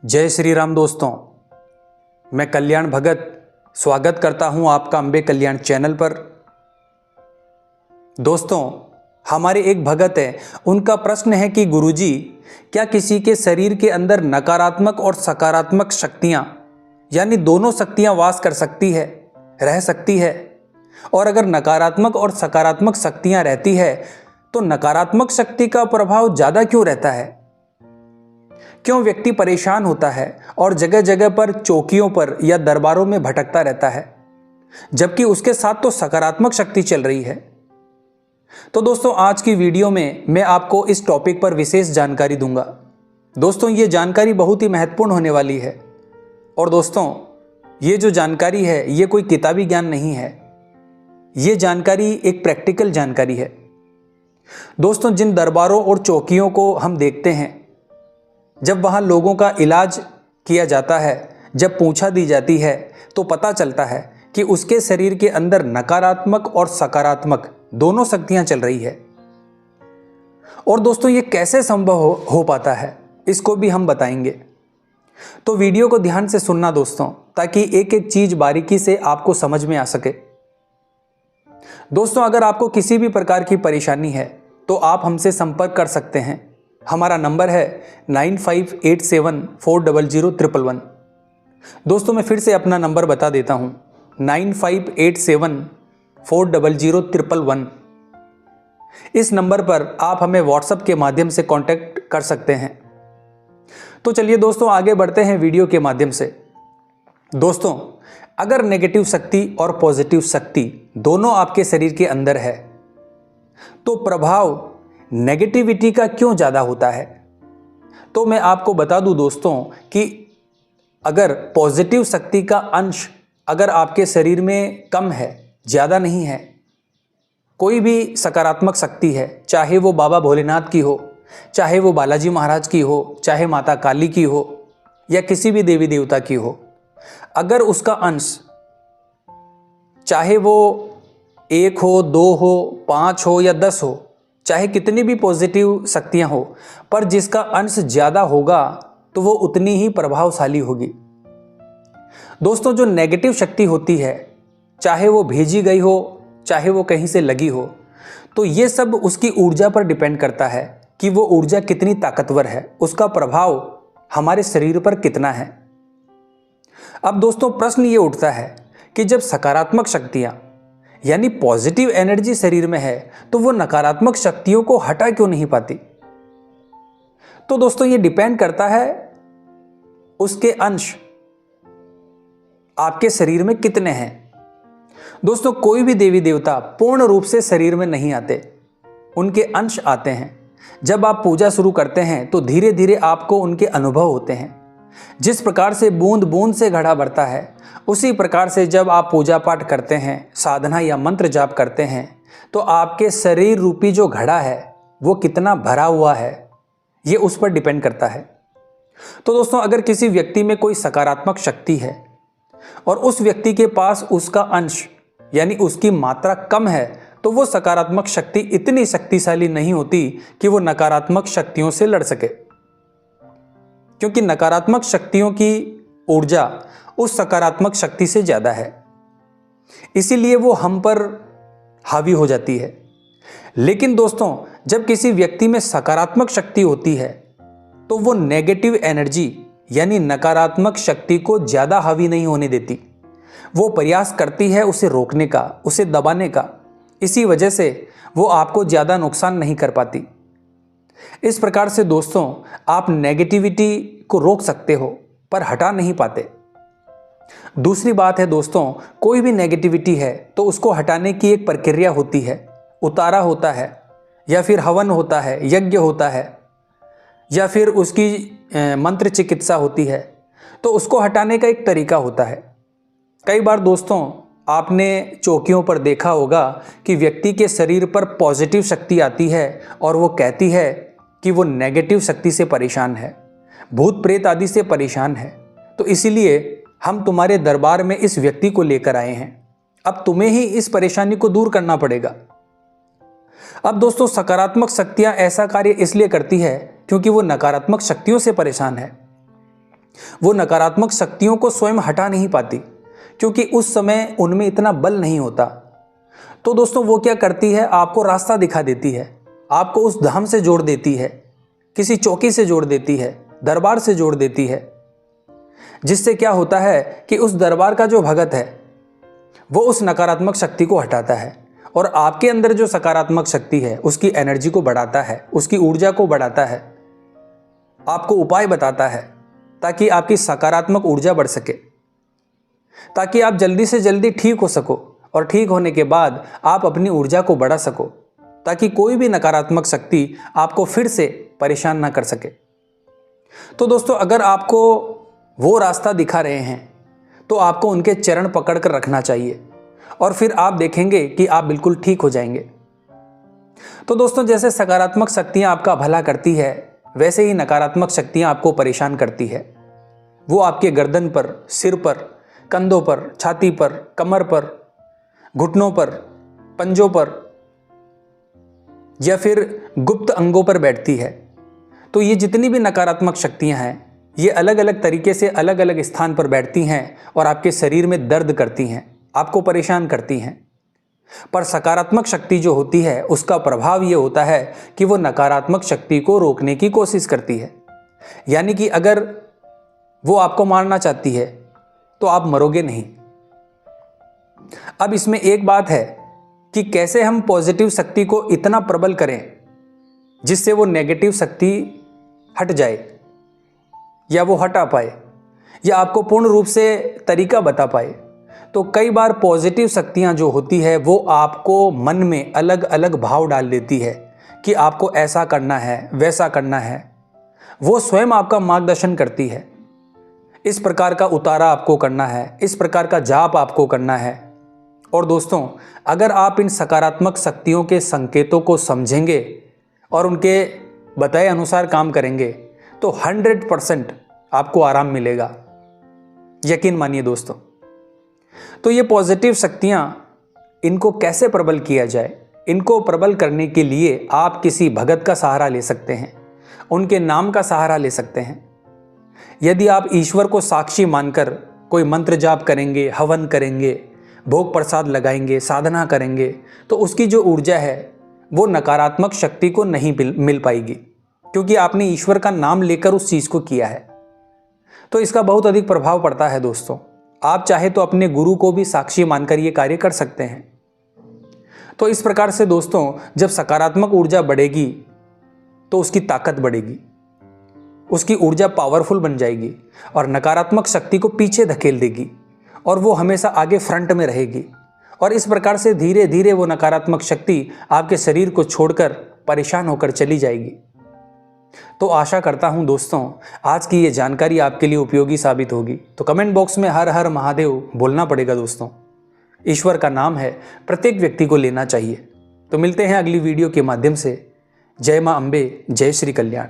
जय श्री राम दोस्तों, मैं कल्याण भगत स्वागत करता हूं आपका अंबे कल्याण चैनल पर। दोस्तों, हमारे एक भगत है, उनका प्रश्न है कि गुरुजी, क्या किसी के शरीर के अंदर नकारात्मक और सकारात्मक शक्तियां यानी दोनों शक्तियां वास कर सकती है, रह सकती है? और अगर नकारात्मक और सकारात्मक शक्तियां रहती है तो नकारात्मक शक्ति का प्रभाव ज़्यादा क्यों रहता है? क्यों व्यक्ति परेशान होता है और जगह जगह पर चौकियों पर या दरबारों में भटकता रहता है, जबकि उसके साथ तो सकारात्मक शक्ति चल रही है? तो दोस्तों, आज की वीडियो में मैं आपको इस टॉपिक पर विशेष जानकारी दूंगा। दोस्तों, ये जानकारी बहुत ही महत्वपूर्ण होने वाली है। और दोस्तों, ये जो जानकारी है ये कोई किताबी ज्ञान नहीं है, ये जानकारी एक प्रैक्टिकल जानकारी है। दोस्तों, जिन दरबारों और चौकियों को हम देखते हैं, जब वहाँ लोगों का इलाज किया जाता है, जब पूंछा दी जाती है, तो पता चलता है कि उसके शरीर के अंदर नकारात्मक और सकारात्मक दोनों शक्तियां चल रही है। और दोस्तों, ये कैसे संभव हो पाता है, इसको भी हम बताएंगे। तो वीडियो को ध्यान से सुनना दोस्तों, ताकि एक एक चीज बारीकी से आपको समझ में आ सके। दोस्तों, अगर आपको किसी भी प्रकार की परेशानी है तो आप हमसे संपर्क कर सकते हैं। हमारा नंबर है 9587400111। दोस्तों, मैं फिर से अपना नंबर बता देता हूं, 9587400111। इस नंबर पर आप हमें व्हाट्सएप के माध्यम से कांटेक्ट कर सकते हैं। तो चलिए दोस्तों, आगे बढ़ते हैं वीडियो के माध्यम से। दोस्तों, अगर नेगेटिव शक्ति और पॉजिटिव शक्ति दोनों आपके शरीर के अंदर है तो प्रभाव नेगेटिविटी का क्यों ज़्यादा होता है? तो मैं आपको बता दूं दोस्तों कि अगर पॉजिटिव शक्ति का अंश अगर आपके शरीर में कम है, ज़्यादा नहीं है, कोई भी सकारात्मक शक्ति है, चाहे वो बाबा भोलेनाथ की हो, चाहे वो बालाजी महाराज की हो, चाहे माता काली की हो, या किसी भी देवी देवता की हो, अगर उसका अंश चाहे वो 1 हो, 2 हो, 5 हो या 10 हो, चाहे कितनी भी पॉजिटिव शक्तियां हो, पर जिसका अंश ज़्यादा होगा तो वो उतनी ही प्रभावशाली होगी। दोस्तों, जो नेगेटिव शक्ति होती है, चाहे वो भेजी गई हो, चाहे वो कहीं से लगी हो, तो ये सब उसकी ऊर्जा पर डिपेंड करता है कि वो ऊर्जा कितनी ताकतवर है, उसका प्रभाव हमारे शरीर पर कितना है। अब दोस्तों, प्रश्न ये उठता है कि जब सकारात्मक शक्तियां यानी पॉजिटिव एनर्जी शरीर में है तो वो नकारात्मक शक्तियों को हटा क्यों नहीं पाती? तो दोस्तों, ये डिपेंड करता है उसके अंश आपके शरीर में कितने हैं। दोस्तों, कोई भी देवी देवता पूर्ण रूप से शरीर में नहीं आते, उनके अंश आते हैं। जब आप पूजा शुरू करते हैं तो धीरे धीरे आपको उनके अनुभव होते हैं। जिस प्रकार से बूंद बूंद से घड़ा भरता है, उसी प्रकार से जब आप पूजा पाठ करते हैं, साधना या मंत्र जाप करते हैं, तो आपके शरीर रूपी जो घड़ा है वो कितना भरा हुआ है, ये उस पर डिपेंड करता है। तो दोस्तों, अगर किसी व्यक्ति में कोई सकारात्मक शक्ति है और उस व्यक्ति के पास उसका अंश यानी उसकी मात्रा कम है, तो वो सकारात्मक शक्ति इतनी शक्तिशाली नहीं होती कि वो नकारात्मक शक्तियों से लड़ सके, क्योंकि नकारात्मक शक्तियों की ऊर्जा उस सकारात्मक शक्ति से ज़्यादा है, इसीलिए वो हम पर हावी हो जाती है। लेकिन दोस्तों, जब किसी व्यक्ति में सकारात्मक शक्ति होती है तो वो नेगेटिव एनर्जी यानी नकारात्मक शक्ति को ज़्यादा हावी नहीं होने देती। वो प्रयास करती है उसे रोकने का, उसे दबाने का। इसी वजह से वो आपको ज़्यादा नुकसान नहीं कर पाती। इस प्रकार से दोस्तों, आप नेगेटिविटी को रोक सकते हो पर हटा नहीं पाते। दूसरी बात है दोस्तों, कोई भी नेगेटिविटी है तो उसको हटाने की एक प्रक्रिया होती है, उतारा होता है, या फिर हवन होता है, यज्ञ होता है, या फिर उसकी मंत्र चिकित्सा होती है। तो उसको हटाने का एक तरीका होता है। कई बार दोस्तों, आपने चौकियों पर देखा होगा कि व्यक्ति के शरीर पर पॉजिटिव शक्ति आती है और वो कहती है कि वो नेगेटिव शक्ति से परेशान है, भूत प्रेत आदि से परेशान है, तो इसीलिए हम तुम्हारे दरबार में इस व्यक्ति को लेकर आए हैं, अब तुम्हें ही इस परेशानी को दूर करना पड़ेगा। अब दोस्तों, सकारात्मक शक्तियां ऐसा कार्य इसलिए करती है क्योंकि वो नकारात्मक शक्तियों से परेशान है। वो नकारात्मक शक्तियों को स्वयं हटा नहीं पाती, क्योंकि उस समय उनमें इतना बल नहीं होता। तो दोस्तों वो क्या करती है, आपको रास्ता दिखा देती है, आपको उस धाम से जोड़ देती है, किसी चौकी से जोड़ देती है, दरबार से जोड़ देती है, जिससे क्या होता है कि उस दरबार का जो भगत है वो उस नकारात्मक शक्ति को हटाता है और आपके अंदर जो सकारात्मक शक्ति है उसकी एनर्जी को बढ़ाता है, उसकी ऊर्जा को बढ़ाता है, आपको उपाय बताता है ताकि आपकी सकारात्मक ऊर्जा बढ़ सके, ताकि आप जल्दी से जल्दी ठीक हो सको और ठीक होने के बाद आप अपनी ऊर्जा को बढ़ा सको, ताकि कोई भी नकारात्मक शक्ति आपको फिर से परेशान ना कर सके। तो दोस्तों अगर आपको वो रास्ता दिखा रहे हैं तो आपको उनके चरण पकड़ कर रखना चाहिए और फिर आप देखेंगे कि आप बिल्कुल ठीक हो जाएंगे। तो दोस्तों जैसे सकारात्मक शक्तियां आपका भला करती है, वैसे ही नकारात्मक शक्तियां आपको परेशान करती है। वो आपके गर्दन पर, सिर पर, कंधों पर, छाती पर, कमर पर, घुटनों पर, पंजों पर या फिर गुप्त अंगों पर बैठती है। तो ये जितनी भी नकारात्मक शक्तियां हैं ये अलग अलग तरीके से अलग अलग स्थान पर बैठती हैं और आपके शरीर में दर्द करती हैं, आपको परेशान करती हैं। पर सकारात्मक शक्ति जो होती है उसका प्रभाव ये होता है कि वो नकारात्मक शक्ति को रोकने की कोशिश करती है। यानी कि अगर वो आपको मारना चाहती है तो आप मरोगे नहीं। अब इसमें एक बात है कि कैसे हम पॉजिटिव शक्ति को इतना प्रबल करें जिससे वो नेगेटिव शक्ति हट जाए या वो हटा पाए या आपको पूर्ण रूप से तरीका बता पाए। तो कई बार पॉजिटिव शक्तियां जो होती है वो आपको मन में अलग अलग भाव डाल देती है कि आपको ऐसा करना है, वैसा करना है। वो स्वयं आपका मार्गदर्शन करती है, इस प्रकार का उतारा आपको करना है, इस प्रकार का जाप आपको करना है। और दोस्तों अगर आप इन सकारात्मक शक्तियों के संकेतों को समझेंगे और उनके बताए अनुसार काम करेंगे तो 100% आपको आराम मिलेगा, यकीन मानिए दोस्तों। तो ये पॉजिटिव शक्तियां, इनको कैसे प्रबल किया जाए? इनको प्रबल करने के लिए आप किसी भगत का सहारा ले सकते हैं, उनके नाम का सहारा ले सकते हैं। यदि आप ईश्वर को साक्षी मानकर कोई मंत्र जाप करेंगे, हवन करेंगे, भोग प्रसाद लगाएंगे, साधना करेंगे, तो उसकी जो ऊर्जा है वो नकारात्मक शक्ति को नहीं मिल पाएगी, क्योंकि आपने ईश्वर का नाम लेकर उस चीज को किया है। तो इसका बहुत अधिक प्रभाव पड़ता है दोस्तों। आप चाहे तो अपने गुरु को भी साक्षी मानकर ये कार्य कर सकते हैं। तो इस प्रकार से दोस्तों जब सकारात्मक ऊर्जा बढ़ेगी तो उसकी ताकत बढ़ेगी, उसकी ऊर्जा पावरफुल बन जाएगी और नकारात्मक शक्ति को पीछे धकेल देगी और वो हमेशा आगे फ्रंट में रहेगी। और इस प्रकार से धीरे धीरे वो नकारात्मक शक्ति आपके शरीर को छोड़कर परेशान होकर चली जाएगी। तो आशा करता हूं दोस्तों आज की ये जानकारी आपके लिए उपयोगी साबित होगी। तो कमेंट बॉक्स में हर हर महादेव बोलना पड़ेगा दोस्तों। ईश्वर का नाम है, प्रत्येक व्यक्ति को लेना चाहिए। तो मिलते हैं अगली वीडियो के माध्यम से। जय मां अम्बे, जय श्री कल्याण।